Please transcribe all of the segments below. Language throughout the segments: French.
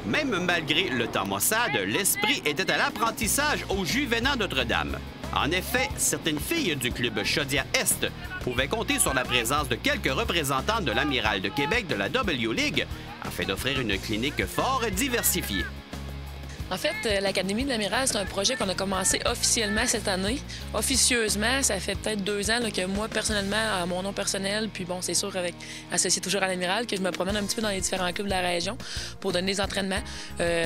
Même malgré le temps maussade, l'esprit était à l'apprentissage au Juvénat Notre-Dame. En effet, certaines filles du club Chaudière-Est pouvaient compter sur la présence de quelques représentants de l'Amiral de Québec de la W-League afin d'offrir une clinique fort diversifiée. En fait, l'Académie de l'Amiral, c'est un projet qu'on a commencé officiellement cette année. Officieusement, ça fait peut-être 2 ans là, que moi, personnellement, à mon nom personnel, puis bon, c'est sûr, associé toujours à l'Amiral, que je me promène un petit peu dans les différents clubs de la région pour donner des entraînements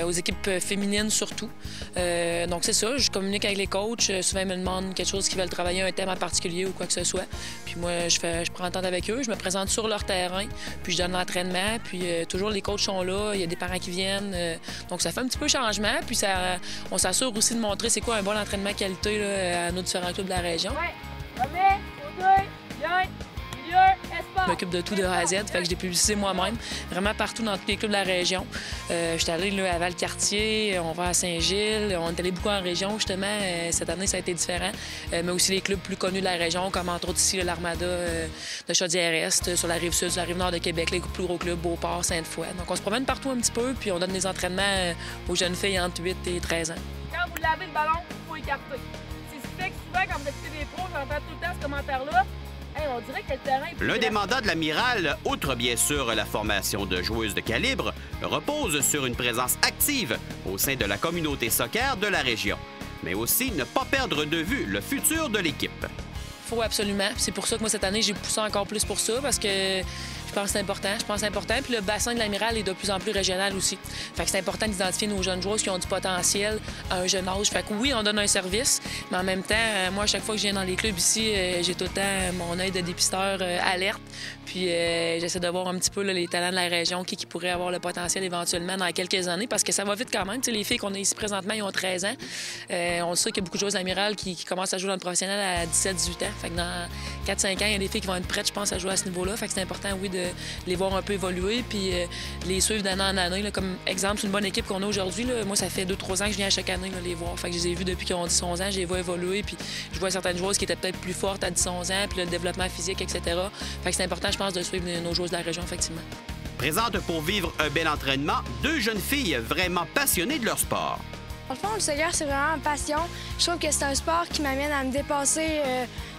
aux équipes féminines surtout. Donc c'est ça, je communique avec les coachs. Souvent, ils me demandent quelque chose qu'ils veulent travailler, un thème en particulier ou quoi que ce soit. Puis moi, je prends entente avec eux, je me présente sur leur terrain, puis je donne l'entraînement. Puis toujours, les coachs sont là, il y a des parents qui viennent. Donc ça fait un petit peu changement. Puis on s'assure aussi de montrer c'est quoi un bon entraînement qualité là, à nos différents clubs de la région. Je m'occupe de tout de A à Z, fait que je l'ai publicisé moi-même, vraiment partout dans tous les clubs de la région. Je suis allée là, à Valcartier, on va à Saint-Gilles, on est allé beaucoup en région justement. Cette année, ça a été différent, mais aussi les clubs plus connus de la région, comme entre autres ici l'Armada de Chaudière-Est, sur la rive sud, sur la rive nord de Québec, les plus gros clubs, Beauport, Sainte-Foy. Donc on se promène partout un petit peu, puis on donne des entraînements aux jeunes filles entre 8 et 13 ans. Quand vous lavez le ballon, il faut écarter. C'est ce qui fait que souvent, quand vous écoutez des pros, j'entends tout le temps ce commentaire-là. On dirait que le terrain... L'un des mandats de l'Amiral, outre bien sûr la formation de joueuses de calibre, repose sur une présence active au sein de la communauté soccer de la région, mais aussi ne pas perdre de vue le futur de l'équipe. Il faut absolument. C'est pour ça que moi, cette année, j'ai poussé encore plus pour ça, parce que je pense que c'est important. Puis le bassin de l'Amiral est de plus en plus régional aussi. Fait que c'est important d'identifier nos jeunes joueuses qui ont du potentiel à un jeune âge. Fait que oui, on donne un service, mais en même temps, moi, à chaque fois que je viens dans les clubs ici, j'ai tout le temps mon œil de dépisteur alerte. Puis j'essaie de voir un petit peu là, les talents de la région qui pourraient avoir le potentiel éventuellement dans quelques années, parce que ça va vite quand même. T'sais, les filles qu'on a ici présentement, ils ont 13 ans. On sait qu'il y a beaucoup de joueuses de l'Amiral qui commencent à jouer dans le professionnel à 17-18 ans. Fait que dans 4-5 ans, il y a des filles qui vont être prêtes, je pense, à jouer à ce niveau-là. Fait que c'est important, oui, de les voir un peu évoluer, puis les suivre d'année en année. Là, comme exemple, c'est une bonne équipe qu'on a aujourd'hui. Moi, ça fait 2-3 ans que je viens à chaque année là, les voir. Fait que je les ai vus depuis qu'ils ont 10-11 ans, je les vois évoluer, puis je vois certaines joueuses qui étaient peut-être plus fortes à 10-11 ans, puis le développement physique, etc. Fait que c'est important, je pense, de suivre nos joueuses de la région, effectivement. Présente pour vivre un bel entraînement, 2 jeunes filles vraiment passionnées de leur sport. Dans le fond, le soccer, c'est vraiment une passion. Je trouve que c'est un sport qui m'amène à me dépasser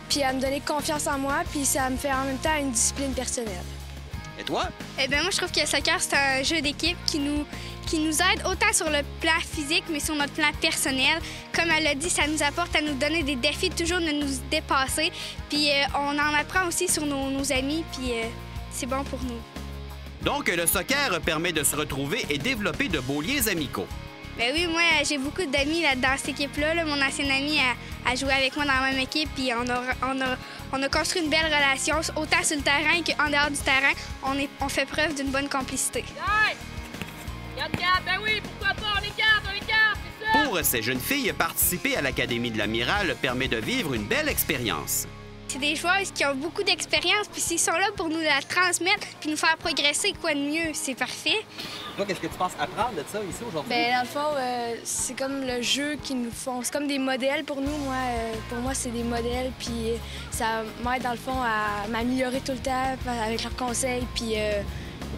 puis à me donner confiance en moi, puis ça me fait en même temps une discipline personnelle. Et toi? Eh bien, moi, je trouve que le soccer, c'est un jeu d'équipe qui nous aide autant sur le plan physique, mais sur notre plan personnel. Comme elle l'a dit, ça nous apporte à nous donner des défis, toujours de nous dépasser. Puis on en apprend aussi sur nos amis, puis c'est bon pour nous. Donc, le soccer permet de se retrouver et développer de beaux liens amicaux. Ben oui, moi, j'ai beaucoup d'amis dans cette équipe-là. Là. Mon ancienne amie a joué avec moi dans la même équipe, puis on a construit une belle relation, autant sur le terrain qu'en dehors du terrain. On fait preuve d'une bonne complicité. Ben oui, pourquoi pas, on écarte, c'est ça! Pour ces jeunes filles, participer à l'Académie de l'Amiral permet de vivre une belle expérience. C'est des joueurs qui ont beaucoup d'expérience, puis s'ils sont là pour nous la transmettre puis nous faire progresser, quoi de mieux, c'est parfait. Toi, qu'est-ce que tu penses apprendre de ça ici aujourd'hui? Bien, dans le fond, c'est comme le jeu qu'ils nous font. C'est comme des modèles pour nous. Pour moi, c'est des modèles, puis ça m'aide, dans le fond, à m'améliorer tout le temps avec leurs conseils, puis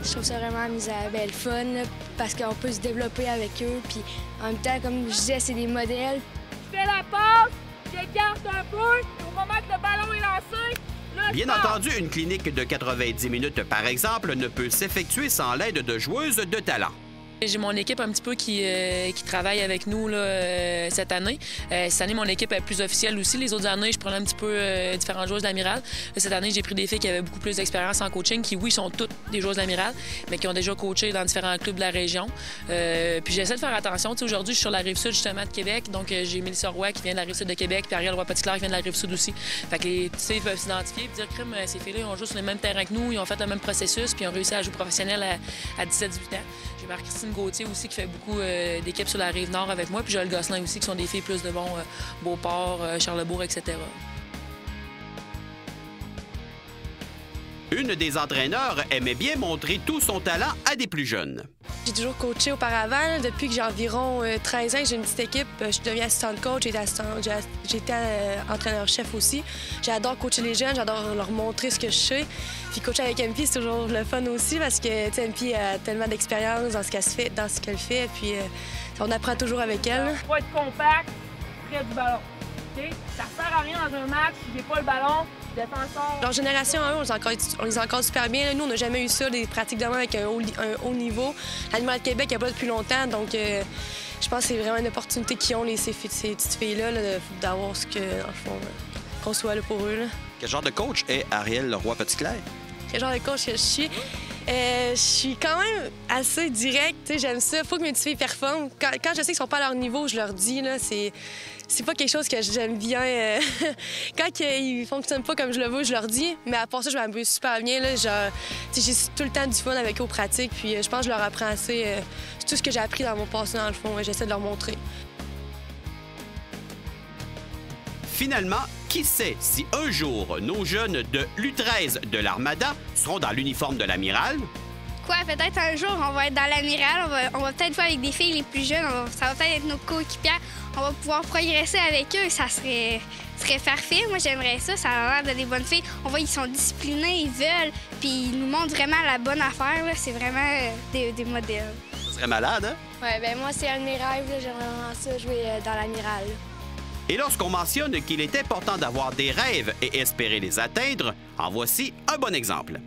je trouve ça vraiment le fun, là, parce qu'on peut se développer avec eux, puis en même temps, comme je disais, c'est des modèles. Je fais la passe, j'écarte un peu, et au moment que le ballon est lancé, là, Bien entendu, une clinique de 90 minutes, par exemple, ne peut s'effectuer sans l'aide de joueuses de talent. J'ai mon équipe un petit peu qui travaille avec nous là, cette année. Cette année, mon équipe est plus officielle aussi. Les autres années, je prenais un petit peu différentes joueuses de l'Amiral. Cette année, j'ai pris des filles qui avaient beaucoup plus d'expérience en coaching, qui, oui, sont toutes des joueuses de l'Amiral, mais qui ont déjà coaché dans différents clubs de la région. Puis j'essaie de faire attention. Aujourd'hui, je suis sur la Rive-Sud, justement, de Québec. Donc, j'ai Mélissa Roy qui vient de la Rive-Sud de Québec, puis Ariel Roy-Petitclerc qui vient de la Rive-Sud aussi. Fait que les filles peuvent s'identifier et dire que ces filles-là, ils ont joué sur le même terrain que nous, ils ont fait le même processus, puis ils ont réussi à jouer professionnel à 17-18 ans. J'ai Marie-Christine Gauthier aussi qui fait beaucoup d'équipes sur la Rive-Nord avec moi, puis Joël Gosselin aussi qui sont des filles plus de Beauport, Charlesbourg, etc. Une des entraîneurs aimait bien montrer tout son talent à des plus jeunes. J'ai toujours coaché auparavant. Depuis que j'ai environ 13 ans, j'ai une petite équipe. Je deviens assistante coach, j'étais entraîneur-chef aussi. J'adore coacher les jeunes, j'adore leur montrer ce que je sais. Puis coacher avec MP, c'est toujours le fun aussi parce que MP a tellement d'expérience dans ce qu'elle fait. Puis on apprend toujours avec elle. Il faut être compact près du ballon. Okay? Ça ne sert à rien dans un match si j'ai pas le ballon. Défenseur. Leur génération 1, on les encadre super bien. Nous, on n'a jamais eu ça, des pratiques de main avec un haut niveau. L'Animal de Québec, il n'y a pas depuis longtemps, donc je pense que c'est vraiment une opportunité qu'ils ont, ces petites filles-là, d'avoir ce que, dans le fond, qu'on soit là pour eux. Là. Quel genre de coach est Ariel Leroy-Petitclerc? Quel genre de coach que je suis? Je suis quand même assez directe, j'aime ça. Il faut que mes petites filles performent. Quand je sais qu'ils sont pas à leur niveau, je leur dis, là, c'est pas quelque chose que j'aime bien. Quand ils fonctionnent pas comme je le veux, je leur dis. Mais à part ça, je m'amuse super bien. J'ai tout le temps du fun avec eux aux pratiques. Puis je pense que je leur apprends assez tout ce que j'ai appris dans mon passé, dans le fond. J'essaie de leur montrer. Finalement, qui sait si un jour nos jeunes de l'U13 de l'Armada seront dans l'uniforme de l'Amiral? Quoi, peut-être un jour, on va être dans l'Amiral, on va peut-être jouer avec des filles les plus jeunes, ça va peut-être être nos coéquipières, on va pouvoir progresser avec eux, ça serait parfait. Moi, j'aimerais ça, ça a l'air de des bonnes filles. On voit qu'ils sont disciplinés, ils veulent, puis ils nous montrent vraiment la bonne affaire, là. C'est vraiment des modèles. Ça serait malade, hein? Ouais, ben moi, c'est un de mes rêves, j'aimerais vraiment ça, jouer dans l'Amiral. Et lorsqu'on mentionne qu'il est important d'avoir des rêves et espérer les atteindre, en voici un bon exemple.